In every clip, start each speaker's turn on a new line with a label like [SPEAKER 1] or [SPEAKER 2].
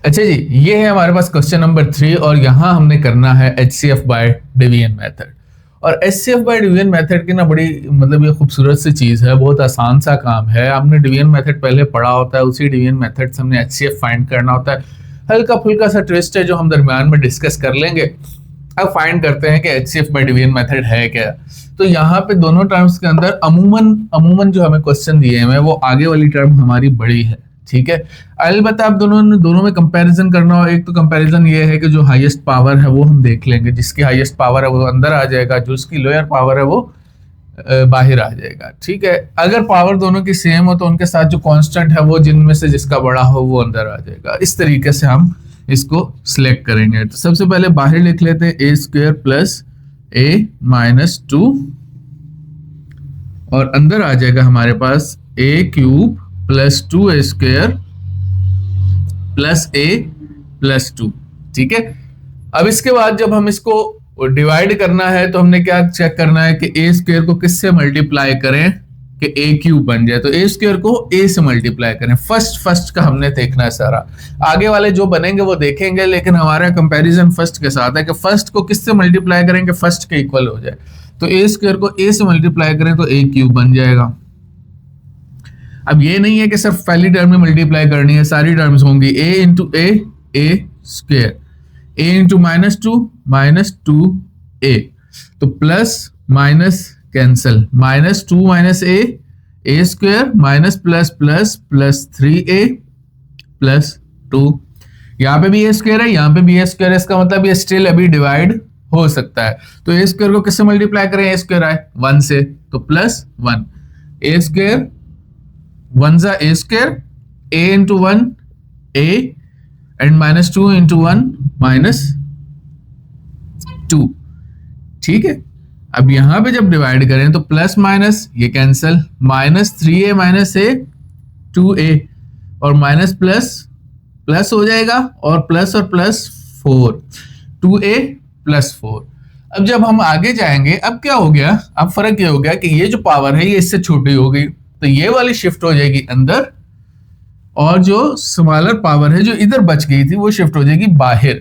[SPEAKER 1] अच्छा जी, ये है हमारे पास क्वेश्चन नंबर 3 और यहाँ हमने करना है HCF बाय डिवीजन मेथड। और HCF बाय डिवीजन मेथड की ना बड़ी मतलब ये खूबसूरत सी चीज है, बहुत आसान सा काम है। आपने डिवीजन मेथड पहले पढ़ा होता है, उसी डिवीजन मेथड से हमने HCF फाइंड करना होता है। हल्का फुल्का सा ट्विस्ट है जो हम दरमियान में डिस्कस कर लेंगे। अब फाइंड करते हैं कि HCF बाय डिवीजन मेथड है क्या। तो यहाँ पे दोनों टर्म्स के अंदर अमूमन जो हमें क्वेश्चन दिए हैं वो आगे वाली टर्म हमारी बड़ी है, ठीक है। अलबत्ता आप दोनों में कंपैरिजन करना हो। एक तो कंपैरिजन ये है कि जो हाईएस्ट पावर है वो हम देख लेंगे, जिसकी हाईएस्ट पावर है वो अंदर आ जाएगा, जो उसकी लोअर पावर है वो बाहर आ जाएगा, ठीक है। अगर पावर दोनों की सेम हो तो उनके साथ जो कांस्टेंट है वो जिनमें से जिसका बड़ा हो वो अंदर आ जाएगा। इस तरीके से हम इसको सिलेक्ट करेंगे। तो सबसे पहले बाहर लिख लेते हैं a square plus a minus 2 और अंदर आ जाएगा हमारे पास a cube plus 2a square plus a plus 2, ठीक है। अब इसके बाद जब हम इसको डिवाइड करना है तो हमने क्या चेक करना है कि a स्क्वायर को किससे मल्टीप्लाई करें कि a क्यूब बन जाए। तो a स्क्वायर को a से मल्टीप्लाई करें। फर्स्ट का हमने देखना है सारा, आगे वाले जो बनेंगे वो देखेंगे, लेकिन हमारा कंपैरिजन फर्स्ट के साथ है कि फर्स्ट को किससे मल्टीप्लाई करेंगे फर्स्ट के इक्वल हो जाए। तो a स्क्वायर को a से मल्टीप्लाई करें तो a क्यूब बन जाएगा। अब ये नहीं है कि सिर्फ पहली टर्म में मल्टीप्लाई करनी है, सारी टर्म्स होंगी a into A square, a into minus two a, तो plus minus cancel, minus 2 minus a square minus plus plus plus 3a plus 2। यहाँ पे भी a स्क्वायर है, यहाँ पे भी a स्क्वायर है, इसका मतलब ये स्टिल अभी डिवाइड हो सकता है। तो a स्क्वायर को किससे मल्टीप्लाई करें, a स्क्वायर आए 1 से, तो प्लस 1 a स्क्वायर 1 जा a square, a into 1 a and minus 2 into 1 minus 2, ठीक है। अब यहां पे जब डिवाइड करें तो प्लस माइनस ये cancel, minus 3a minus a 2a और माइनस प्लस प्लस हो जाएगा और प्लस 4 2a प्लस 4। अब जब हम आगे जाएंगे अब क्या हो गया, अब फर्क ये हो गया कि ये जो पावर है ये इससे छोटी हो गई, तो ये वाली शिफ्ट हो जाएगी अंदर और जो स्मॉलर पावर है जो इधर बच गई थी वो शिफ्ट हो जाएगी बाहर।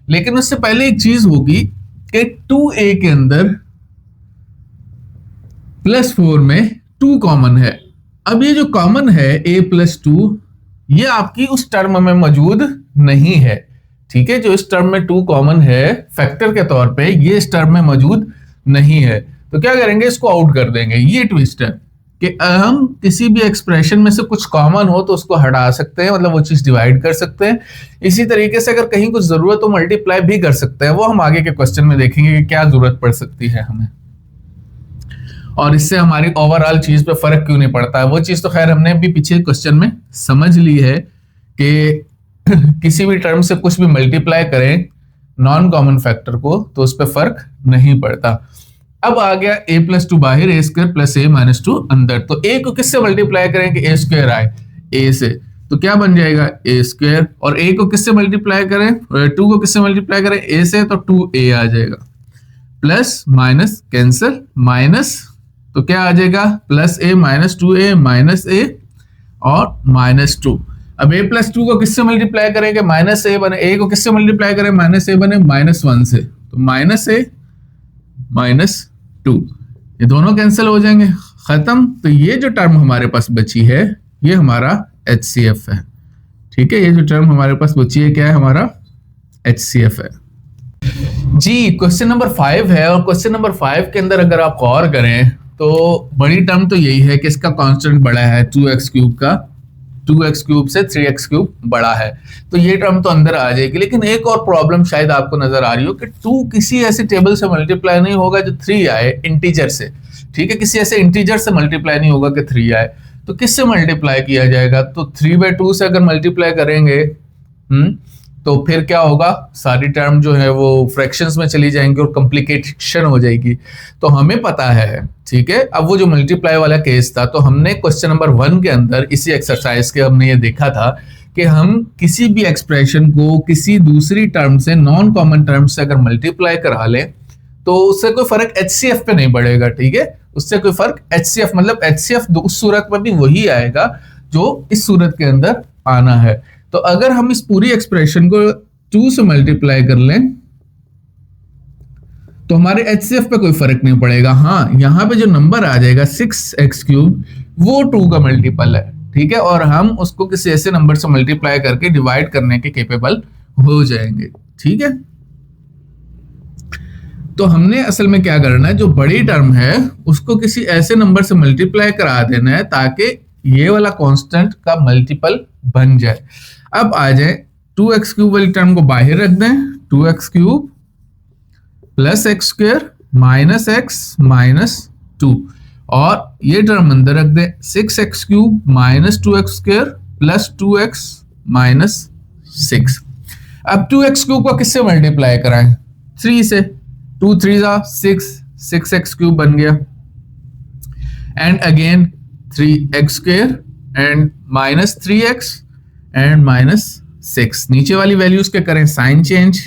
[SPEAKER 1] लेकिन उससे पहले एक चीज होगी कि 2a के अंदर प्लस 4 में 2 कॉमन है। अब ये जो कॉमन है a प्लस 2 ये आपकी उस टर्म में मौजूद नहीं है, ठीक है। जो इस टर्म में 2 कॉमन है फैक्टर के तौर पे, ये इस टर्म में मौजूद नहीं है। तो क्या करेंगे, इसको आउट कर देंगे। ये ट्विस्ट है कि हम किसी भी एक्सप्रेशन में से कुछ कॉमन हो तो उसको हटा सकते हैं, मतलब वो चीज डिवाइड कर सकते हैं। इसी तरीके से अगर कहीं कुछ जरूरत हो मल्टीप्लाई भी कर सकते हैं, वो हम आगे के क्वेश्चन में देखेंगे कि क्या जरूरत पड़ सकती है हमें और इससे हमारी ओवरऑल चीज पे फर्क क्यों नहीं पड़ता है। वो चीज तो खैर हमने भी पीछे क्वेश्चन में समझ ली है कि किसी भी टर्म से कुछ भी मल्टीप्लाई करें नॉन कॉमन फैक्टर को तो उस पर फर्क नहीं पड़ता। अब आ गया a प्लस 2 बाहर, a square plus a minus 2 अंदर। तो a को किससे मल्टीप्लाई करें कि a स्क्वायर आए a से, तो क्या बन जाएगा a स्क्वायर, और a को किससे मल्टीप्लाई करें, 2 को किससे मल्टीप्लाई करें a से, तो 2a आ जाएगा, प्लस माइनस कैंसल, माइनस तो क्या आ जाएगा plus a minus 2a minus a और माइनस 2। अब a प्लस 2 को किससे मल्टीप्लाई करेंगे, माइनस a बने, a को किससे मल्टीप्लाई करें माइनस a बने माइनस 1 से, तो माइनस a माइनस 2, ये दोनों कैंसिल हो जाएंगे, खत्म। तो ये जो टर्म हमारे पास बची है ये हमारा HCF है, ठीक है। ये जो टर्म हमारे पास बची है क्या है, हमारा HCF है जी। क्वेश्चन नंबर 5 है और क्वेश्चन नंबर 5 के अंदर अगर आप गौर करें तो बड़ी टर्म तो यही है कि इसका कांस्टेंट बड़ा है 2x क्यूब का, 2x क्यूब से 3x क्यूब बड़ा है, तो ये टर्म तो अंदर आ जाएगी। लेकिन एक और प्रॉब्लम शायद आपको नजर आ रही हो कि 2 किसी ऐसे टेबल से मल्टीप्लाई नहीं होगा जो 3 आए इंटीजर से, ठीक है। किसी ऐसे इंटीजर से मल्टीप्लाई नहीं होगा कि 3 आए, तो किससे मल्टीप्लाई किया जाएगा, तो 3/2 से अगर मल्टीप्लाई करेंगे तो फिर क्या होगा, सारी टर्म जो है वो फ्रैक्शंस में चली जाएंगी और कॉम्प्लिकेशन हो जाएगी। तो हमें पता है, ठीक है। अब वो जो मल्टीप्लाई वाला केस था, तो हमने क्वेश्चन नंबर 1 के अंदर इसी एक्सरसाइज के हमने ये देखा था कि हम किसी भी एक्सप्रेशन को किसी दूसरी टर्म से, नॉन कॉमन टर्म से अगर मल्टीप्लाई करा लें तो उससे कोई फर्क HCF पे नहीं पड़ेगा, ठीक है। उससे कोई फर्क HCF मतलब HCF उस सूरत में भी वही आएगा जो इस सूरत के अंदर आना है। तो अगर हम इस पूरी एक्सप्रेशन को 2 से मल्टीप्लाई कर लें तो हमारे HCF पे कोई फर्क नहीं पड़ेगा। हाँ, यहां पे जो नंबर आ जाएगा 6x³ वो 2 का मल्टीपल है, ठीक है, और हम उसको किसी ऐसे नंबर से मल्टीप्लाई करके डिवाइड करने के केपेबल हो जाएंगे, ठीक है। तो हमने असल में क्या करना है, जो बड़ी टर्म है उसको किसी ऐसे नंबर से मल्टीप्लाई करा देना है ताकि ये वाला कांस्टेंट का मल्टीपल बन जाए। अब आ जाए 2x³ वाली टर्म को बाहर रख दें, 2x³ plus x² minus x minus 2, और ये टर्म अंदर रख दें 6x³ minus 2x² plus 2x minus 6। अब 2x³ को किससे मल्टीप्लाई कराएं? 3 से, 2 3 6, 6x³ बन गया, and again 3x² and minus 3x and minus 6। नीचे वाली वैल्यूज के करें sign change,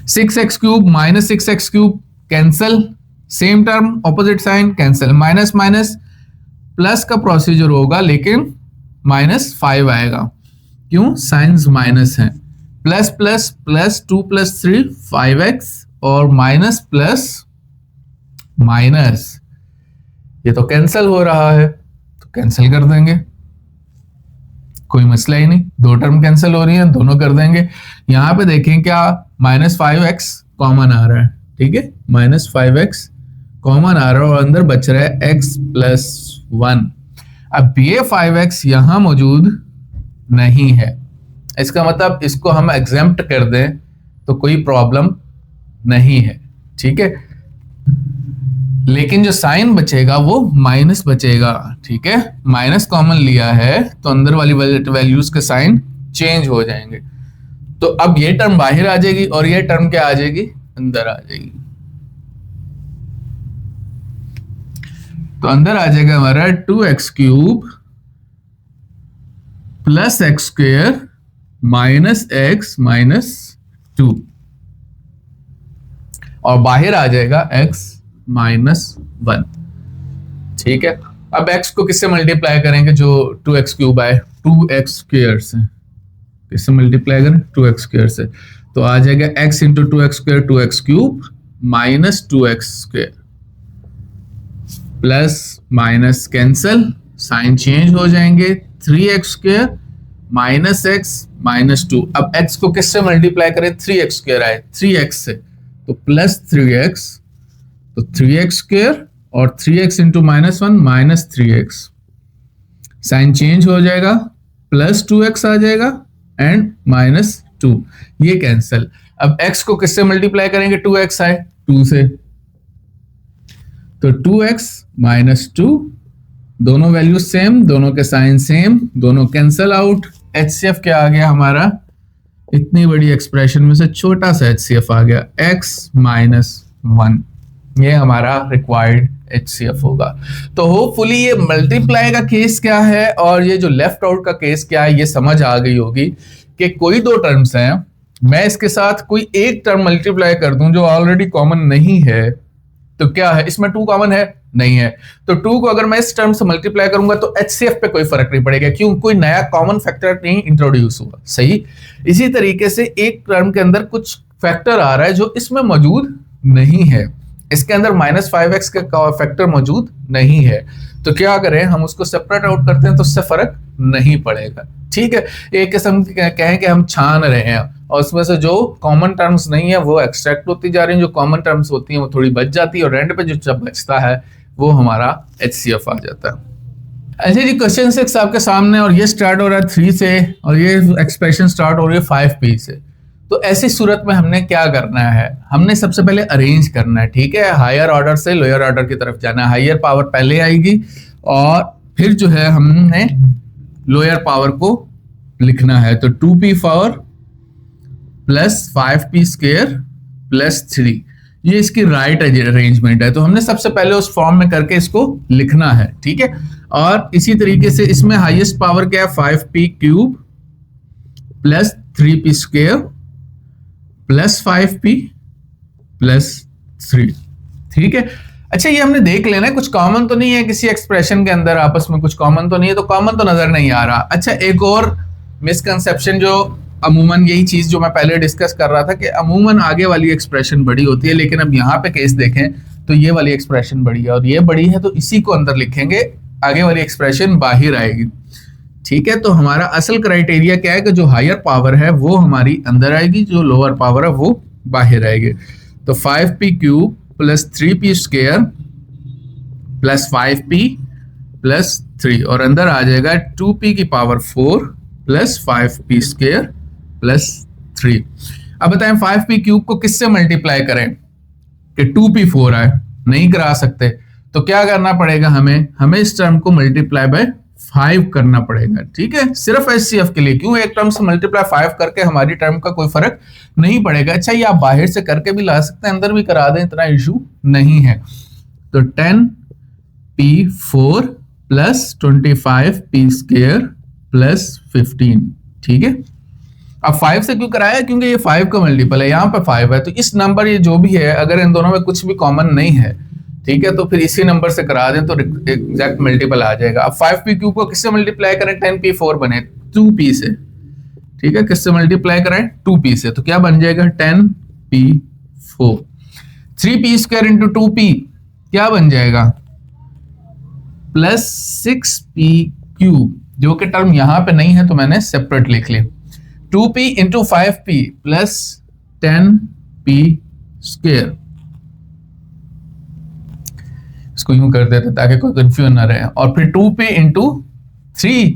[SPEAKER 1] 6x³ minus 6x³ cancel, same term opposite sign cancel, minus minus plus का प्रोसीजर होगा लेकिन -5 आएगा, क्यों? साइंस माइनस है। प्लस प्लस प्लस 2 + 3 5x और माइनस प्लस माइनस, ये तो कैंसल हो रहा है तो कैंसिल कर देंगे, कोई मसला ही नहीं, 2 टर्म कैंसिल हो रही हैं, दोनों कर देंगे। यहां पे देखें क्या -5x कॉमन आ रहा है, ठीक है, -5x कॉमन आ रहा है और अंदर बच रहा है x + 1। अब ये 5x यहां मौजूद नहीं है, इसका मतलब इसको हम एग्जेम्प्ट कर दें तो कोई प्रॉब्लम नहीं है, ठीक है, लेकिन जो साइन बचेगा वो माइनस बचेगा, ठीक है, माइनस कॉमन लिया है तो अंदर वाली वैल्यूज के साइन चेंज हो जाएंगे। तो अब ये टर्म बाहर आ जाएगी और ये टर्म क्या आ जाएगी? अंदर आ जाएगी। तो अंदर आ जाएगा हमारा 2x³ plus x² minus x minus 2, और बाहर आ जाएगा x -1, ठीक है। अब x को किससे मल्टीप्लाई करेंगे? जो 2x³ आए 2x² से, किससे मल्टीप्लाई करें? 2x² से, तो आ जाएगा x × 2x² 2x³ minus 2x² plus minus cancel, sign change हो जाएंगे, 3x² माइनस x माइनस 2। अब x को किससे मल्टीप्लाई करें? 3x² आए 3x से, तो प्लस 3x, तो 3x² और 3x × -1 minus 3x, sign change हो जाएगा, प्लस 2x आ जाएगा एंड माइनस 2, ये कैंसल। अब x को किससे मल्टीप्लाई करेंगे? 2x आए 2 से, तो 2x माइनस 2, दोनों वैल्यू सेम, दोनों के साइन सेम, दोनों कैंसल आउट। HCF क्या आ गया हमारा? इतनी बड़ी एक्सप्रेशन में से छोटा सा HCF आ गया, x -1, ये हमारा रिक्वायर्ड HCF होगा। तो होपफुली ये मल्टीप्लाई का केस क्या है और ये जो लेफ्ट आउट का केस क्या है ये समझ आ गई होगी कि कोई 2 टर्म्स हैं, मैं इसके साथ कोई एक टर्म मल्टीप्लाई कर दूं जो ऑलरेडी कॉमन नहीं है, तो क्या है? इसमें 2 कॉमन है? नहीं है, तो 2 को अगर मैं इस टर्म से मल्टीप्लाई करूंगा तो HCF पे कोई फर्क नहीं पड़ेगा, क्यों? कोई नया कॉमन फैक्टर नहीं इंट्रोड्यूस हुआ, सही। इसी तरीके से एक टर्म के अंदर कुछ फैक्टर आ रहा है जो इसमें मौजूद नहीं है, इसके अंदर -5x का फैक्टर मौजूद नहीं है, तो क्या करें? हम उसको सेपरेट आउट करते हैं तो उससे फर्क नहीं पड़ेगा, ठीक है। एक किस्म कहें कि हम छान रहे हैं और उसमें से जो कॉमन टर्म्स नहीं है वो एक्सट्रैक्ट होती जा रही हैं, जो कॉमन टर्म्स होती हैं वो थोड़ी बच जाती है और एंड पे जो बचता है वो हमारा HCF आ जाता है। ऐसे जी क्वेश्चन 6 आपके सामने, और ये स्टार्ट हो रहा है 3 से और ये एक्सप्रेशन स्टार्ट हो रही है 5p से। तो ऐसी सूरत में हमने क्या करना है? हमने सबसे पहले अरेंज करना है, ठीक है, हायर ऑर्डर से लोअर ऑर्डर की तरफ जाना है। हायर पावर पहले आएगी और फिर जो है हमने लोअर पावर को लिखना है, तो 2p⁴ प्लस 5p² प्लस 3, ये इसकी राइट अरेंजमेंट है। तो हमने सबसे पहले उस फॉर्म में करके इसको लिखना है, ठीक है। और इसी तरीके से इसमें हाईएस्ट पावर क्या है? 5p³ plus 3p² plus 5p plus 3, ठीक है। अच्छा, ये हमने देख लेना है कुछ कॉमन तो नहीं है किसी एक्सप्रेशन के अंदर, आपस में कुछ कॉमन तो नहीं है, तो कॉमन तो नजर नहीं आ रहा। अच्छा, एक और मिसकंसेप्शन जो अमूमन यही चीज जो मैं पहले डिस्कस कर रहा था कि अमूमन आगे वाली एक्सप्रेशन बड़ी होती है, लेकिन अब यहाँ पे केस देखें तो ये वाली एक्सप्रेशन बड़ी है और ये बड़ी है, तो इसी को अंदर लिखेंगे, आगे वाली एक्सप्रेशन बाहर आएगी। ठीक है, तो हमारा असल क्राइटेरिया क्या है कि जो हायर पावर है वो हमारी अंदर आएगी, जो लोअर पावर है वो बाहर आएगी। तो 5p cube plus 3p square plus 5p plus 3 और अंदर आ जाएगा 2p की power 4 plus 5p square plus 3। अब बताएं 5p क्यूब को किससे मल्टीप्लाई करें कि 2p4 आए? नहीं करा सकते, तो क्या करना पड़ेगा, हमें इस टर्म को मल्टीप्लाई बाय 5 करना पड़ेगा। ठीक है, सिर्फ एचसीएफ के लिए, क्यों एक टर्म से मल्टीप्लाई 5 करके हमारी टर्म का कोई फर्क नहीं पड़ेगा। अच्छा, ये आप बाहर से करके भी ला सकते हैं, अंदर भी करा दें, इतना इशू नहीं है। तो 10p4 plus 25p square plus 15। ठीक है, अब 5 से क्यों कराया, क्योंकि ये 5 का मल्टीपल है, यहाँ पे 5 है, तो इस नंबर ये जो भी है अगर इन दोनों में कुछ भी कॉमन नहीं है, ठीक है, तो फिर इसी नंबर से करा दें तो एग्जैक्ट मल्टीपल आ जाएगा। अब 5p क्यूब को किससे मल्टीप्लाई करें, 10p4 बने 2p से। ठीक है, किससे मल्टीप्लाई करें, 2p से, तो क्या बन जाएगा 10p4। 3p square into 2p क्या बन जाएगा, प्लस 6p क्यूब, जो कि टर्म यहां पे नहीं है तो मैंने सेपरेट लिख लिया। 2p into 5p plus 10p square, इसको यूं कर देते ताकि कोई कंफ्यूजन ना रहे, और फिर 2p इंटू 3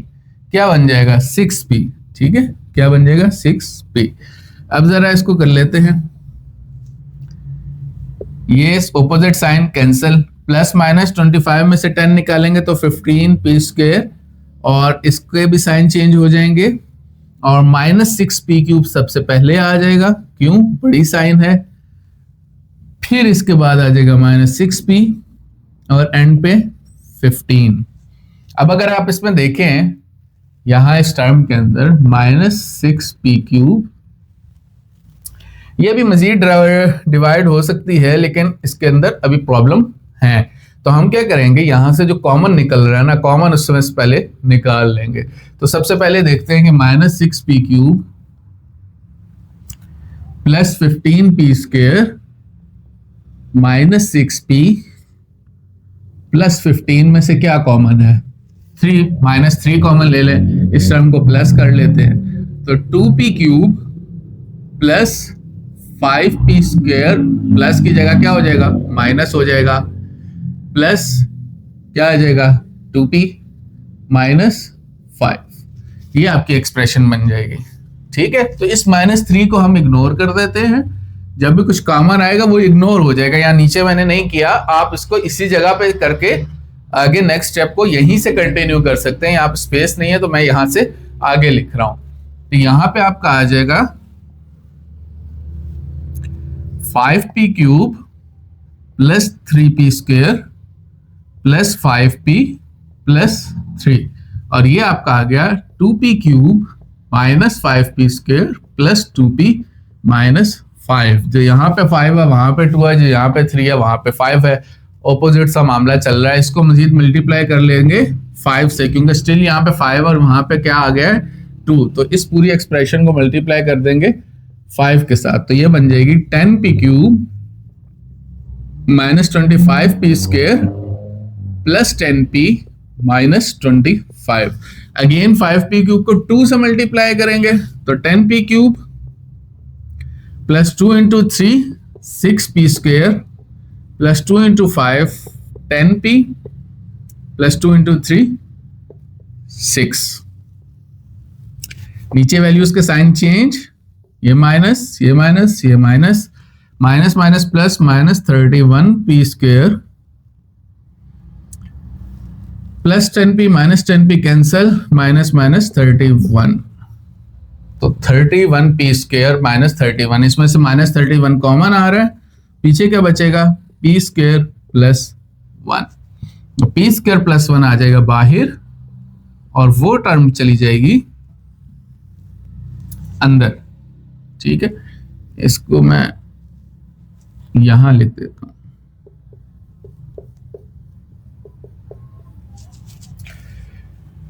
[SPEAKER 1] क्या बन जाएगा 6p। ठीक है, क्या बन जाएगा 6p। अब जरा इसको कर लेते हैं, ये opposite sign cancel, plus minus 25 में से 10 निकालेंगे तो 15p स्क्वायर, और इसके भी साइन चेंज हो जाएंगे, और माइनस 6p क्यूब सबसे पहले आ जाएगा, क्यों, बड़ी साइन है, फिर इसके बाद आ जाएगा माइनस 6p और एंड पे 15। अब अगर आप इसमें देखें यहां इस टर्म के अंदर माइनस 6p क्यूब, ये भी मजीद डिवाइड हो सकती है, लेकिन इसके अंदर अभी प्रॉब्लम है, तो हम क्या करेंगे, यहां से जो कॉमन निकल रहा है ना, कॉमन उसमें से पहले निकाल लेंगे। तो सबसे पहले देखते हैं कि minus 6p cube plus 15p square minus 6p plus 15 में से क्या कॉमन है, 3, माइनस 3 कॉमन ले लें, इस टर्म को प्लस कर लेते हैं, तो 2p cube plus 5p square, plus की जगह क्या हो जाएगा, माइनस हो जाएगा, प्लस क्या आ जाएगा 2p माइनस 5, ये आपकी एक्सप्रेशन बन जाएगी। ठीक है, तो इस माइनस 3 को हम इग्नोर कर देते हैं, जब भी कुछ कॉमन आएगा वो इग्नोर हो जाएगा। यहाँ नीचे मैंने नहीं किया, आप इसको इसी जगह पे करके आगे नेक्स्ट स्टेप को यहीं से कंटिन्यू कर सकते हैं, यहाँ पे स्पेस नहीं है तो मैं यहां से आगे लिख रहा हूं। तो यहां पे आपका आ जाएगा 5p cube plus 3p square plus 5p plus 3, और ये आपका आ गया 2p cube minus 5p square plus 2p minus 5। जो यहाँ पे 5 है वहां पे 2 है, जो यहाँ पे 3 है वहां पे 5 है, ऑपोजिट सा मामला चल रहा है। इसको मजीद मल्टीप्लाई कर लेंगे 5 से, क्योंकि स्टिल यहाँ पे 5 और वहां पे क्या आ गया है 2, तो इस पूरी एक्सप्रेशन को मल्टीप्लाई कर देंगे 5 के साथ, तो ये बन जाएगी 10p cube minus 25p square plus 10p minus 25। Again 5p cube को 2 से मल्टीप्लाई करेंगे तो 10p cube plus 2 into 3 6p square plus 2 into 5 10p plus 2 into 3 6। नीचे वैल्यूज के साइन चेंज, ये माइनस ये माइनस ये minus, minus minus plus minus 31p square plus 10p minus 10p cancel, minus minus 31, तो 31p square minus 31, इसमें से minus 31 common आ रहा है, पीछे क्या बचेगा p स्क्वायर प्लस 1, तो p स्क्वायर प्लस 1 आ जाएगा बाहर, और वो टर्म चली जाएगी अंदर। ठीक है, इसको मैं यहां लिख देता हूं,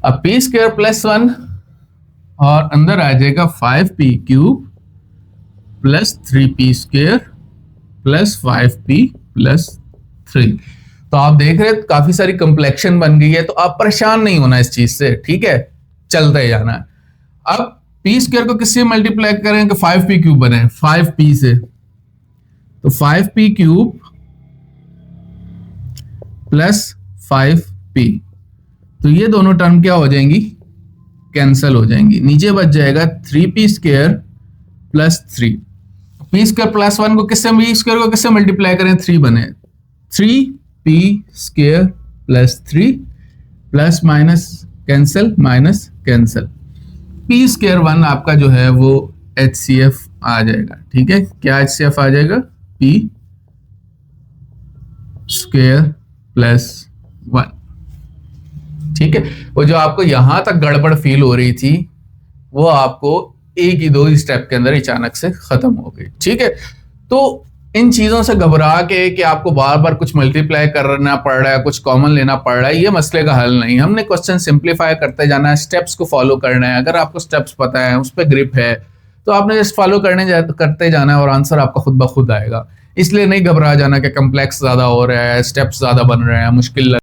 [SPEAKER 1] अब पी स्क्वायर प्लस 1 और अंदर आ जाएगा 5p cube plus 3p square plus 5p plus 3। तो आप देख रहे हैं काफी सारी कॉम्प्लेक्शन बन गई है, तो आप परेशान नहीं होना इस चीज से, ठीक है, चलते जाना है। अब पी स्क्वायर को किससे मल्टीप्लाई करें कि 5p क्यूब बने, 5p से, तो 5p क्यूब प्लस 5p, तो ये दोनों टर्म क्या हो जाएंगी, कैंसल हो जाएंगी। नीचे बच जाएगा 3p square plus 3। P square plus 1 को किससे, पी स्क्वायर को किससे मल्टीप्लाई करें, 3 बने, 3p square plus 3 plus minus cancel, minus cancel, P square 1 आपका जो है वो HCF आ जाएगा, ठीक है। क्या HCF आ जाएगा, p स्क्वायर प्लस 1, ठीक है। वो जो आपको यहां तक गड़बड़ फील हो रही थी वो आपको एक ही दो स्टेप के अंदर अचानक से खत्म हो गई, ठीक है। तो इन चीजों से घबरा के कि आपको बार बार कुछ मल्टीप्लाई करना पड़ रहा है, कुछ कॉमन लेना पड़ रहा है, ये मसले का हल नहीं। हमने क्वेश्चन सिंप्लीफाई करते जाना है, स्टेप्स को फॉलो करना है। अगर आपको स्टेप्स पता है, उस पर ग्रिप है, तो आपने जस्ट फॉलो करते जाना है और आंसर आपका खुद ब खुद आएगा। इसलिए नहीं घबरा जाना कि कॉम्प्लेक्स ज्यादा हो रहा है, स्टेप्स ज्यादा बन रहे हैं, मुश्किल